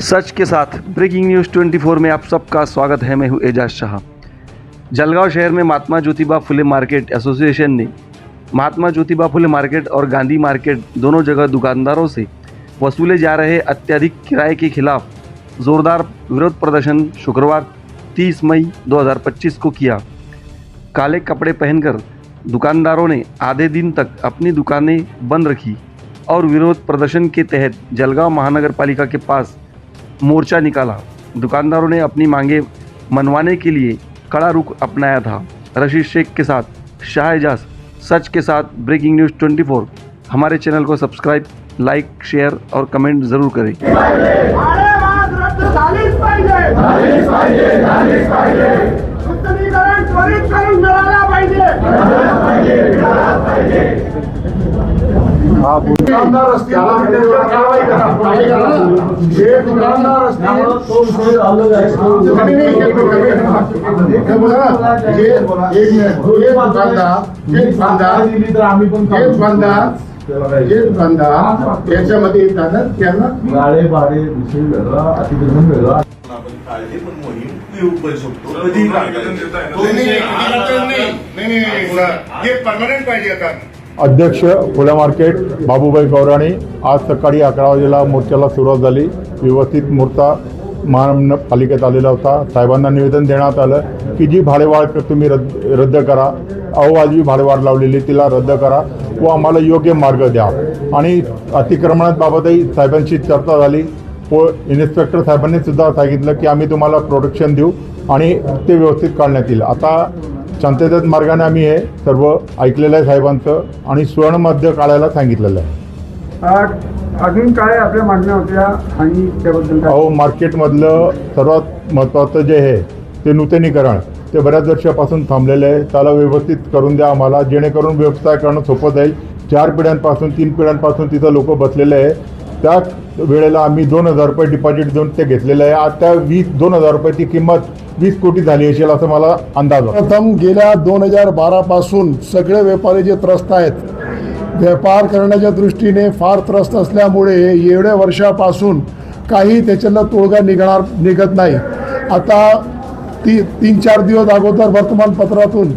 सच के साथ breaking news 24 में आप सबका स्वागत है। मैं हूं एजाज शाह। जलगांव शहर में महात्मा ज्योतिबा फुले मार्केट एसोसिएशन ने महात्मा ज्योतिबा फुले मार्केट और गांधी मार्केट दोनों जगह दुकानदारों से वसूले जा रहे अत्यधिक किराए के खिलाफ जोरदार विरोध प्रदर्शन शुक्रवार 30 मई 2025 को किया। काले कपड़े पहनकर दुकानदारों ने आधे दिन तक अपनी दुकानें बंद रखी और विरोध प्रदर्शन के तहत जलगांव महानगर पालिका के पास मोर्चा निकाला। दुकानदारों ने अपनी मांगें मनवाने के लिए कड़ा रुख अपनाया था। रशीद शेख के साथ शाह एजाज, सच के साथ ब्रेकिंग न्यूज़ 24। हमारे चैनल को सब्सक्राइब, लाइक, शेयर और कमेंट ज़रूर करें। दुकानदार असतील त्याच्यावर कारवाई करा. जे दुकानदार असतील याच्यामध्ये येतात त्यांना गाळे भाडे विषय वेगळा, अतिक्रमण वेगळा. काढले पण मोहीम करू शकतो. कधी हे परमनंट पाहिजे आता. अध्यक्ष फुले मार्केट बाबूभाई गौराणी आज सकाळी 11 वाजेला मोर्चाला सुरुवात झाली. व्यवस्थित मोर्चा महानगरपालिकेत आलेला होता. साहेबांना निवेदन देण्यात आलं की जी भाडेवाढ तुम्ही रद्द करा, अवाजवी भाडेवाढ लावलेली तिला रद्द करा व आम्हाला योग्य मार्ग द्या. आणि अतिक्रमणाबाबतही साहेबांशी चर्चा झाली. इन्स्पेक्टर साहेबांनी सुद्धा सांगितलं की आम्ही तुम्हाला प्रोटेक्शन देऊ आणि ते व्यवस्थित काढण्यात येईल. आता शांततेत मार्गाने आम्ही हे सर्व ऐकलेलं आहे साहेबांचं आणि सुवर्णमध्य काढायला सांगितलेलं आहे. अजून काय आपल्या मागण्या होत्या आणि त्याबद्दल मार्केटमधलं सर्वात महत्त्वाचं जे आहे ते नूतनीकरण ते बऱ्याच वर्षापासून थांबलेलं आहे. त्याला व्यवस्थित करून द्या आम्हाला, जेणेकरून व्यवसाय करणं सोपं जाईल. 4 पिढ्यांपासून 3 पिढ्यांपासून तिथं लोक बसलेले आहे. त्या वेळेला आम्ही 2,000 रुपये डिपॉझिट देऊन ते घेतलेलं आहे. आज त्या 2,000 रुपयाची किंमत 20 कोटी झाली असेल असं मला अंदाज आहे. प्रथम गेल्या 2012 पासून सगळे व्यापारी जे त्रस्त आहेत, व्यापार करण्याच्या दृष्टीने फार त्रस्त असल्यामुळे एवढ्या वर्षापासून काही त्याच्यातला तोडगा निघत नाही. आता 3-4 दिवस अगोदर वर्तमानपत्रातून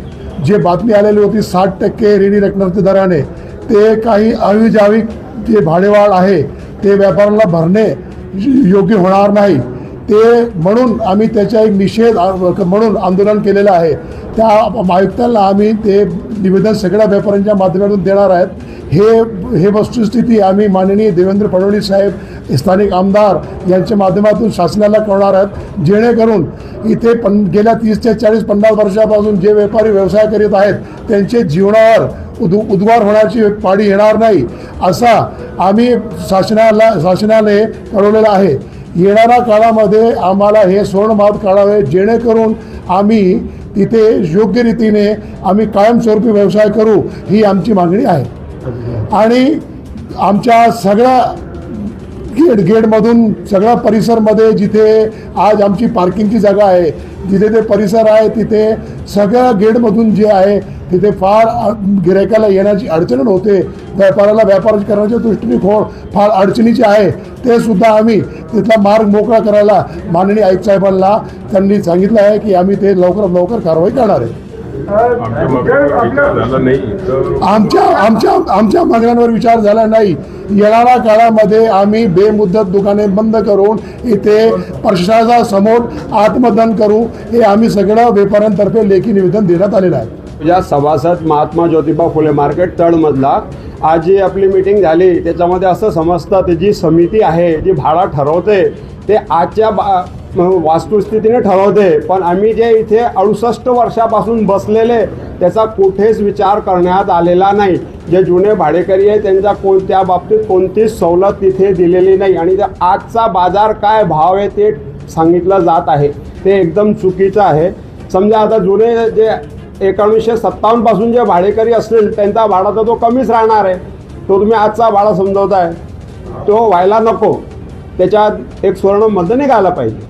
जे बातमी आलेली होती 60% रेडी रेकनरच्या दराने, ते काही अविजाविक जे भाडेवाढ आहे ते व्यापाऱ्यांना भरणे योग्य होणार नाही. ते म्हणून आम्ही त्याचा एक निषेध म्हणून आंदोलन केलेलं आहे. त्या आयुक्तांना आम्ही ते निवेदन सगळ्या व्यापाऱ्यांच्या माध्यमातून देणार आहेत. हे वस्तुस्थिती आम्ही माननीय देवेंद्र फडणवीस साहेब, स्थानिक आमदार यांच्या माध्यमातून शासनाला कळवणार आहेत, जेणेकरून इथे गेल्या 30 ते 40-50 वर्षापासून जे व्यापारी व्यवसाय करीत आहेत त्यांचे जीवनावर उद्गार होण्याची पाळी येणार नाही असा आम्ही शासनाने कळवलेलं आहे. येणाऱ्या काळामध्ये आम्हाला हे सुवर्णमार्ग काढावे, जेणेकरून आम्ही तिथे योग्य रीतीने आम्ही कायमस्वरूपी व्यवसाय करू, ही आमची मागणी आहे. आणि आमच्या सगळ्या गेटमधून सगळ्या परिसरमध्ये जिथे आज आमची पार्किंगची जागा आहे, जिथे ते परिसर आहे तिथे सगळ्या गेटमधून जे आहे तिथे फार गिरायकाला येण्याची अडचण होते. व्यापाराला व्यापार करण्याच्या दृष्टीने फार अडचणीचे आहे. ते सुद्धा आम्ही तिथला मार्ग मोकळा करायला माननीय आयुक्त साहेबांना त्यांनी सांगितलं आहे की आम्ही ते लवकरात लवकर कारवाई करणार आहे. आमच्या मागण्यांवर विचार झाला नाही. येणाऱ्या काळामध्ये आम्ही बेमुदत दुकाने बंद करून इथे प्रशासनासमोर आत्मदहन करू, हे आम्ही सगळ्या व्यापाऱ्यांतर्फे लेखी निवेदन देण्यात आलेलं आहे. या सभासद महात्मा ज्योतिबा फुले मार्केट तळमधला आज जी आपली मीटिंग झाली त्याच्यामध्ये असं समजतं ते जी समिती आहे जी भाडा ठरवते ते आजच्या वास्तुस्थितीने ठरवते, पण आम्ही जे इथे 68 वर्षापासून बसलेले त्याचा कुठेच विचार करण्यात आलेला नाही. जे जुने भाडेकरी आहे त्यांच्या त्या बाबतीत कोणतीच सवलत तिथे दिलेली नाही आणि आजचा बाजार काय भाव आहे ते सांगितलं जात आहे, ते एकदम चुकीचं आहे. समजा आता जुने जे 1957 पासून जे भाडेकरी असतील त्यांचा भाडा तर तो कमीच राहणार आहे. तो तुम्ही आजचा भाडा समजवताय तो व्हायला नको. त्याच्यात एक सुवर्णमध्य निघायला पाहिजे.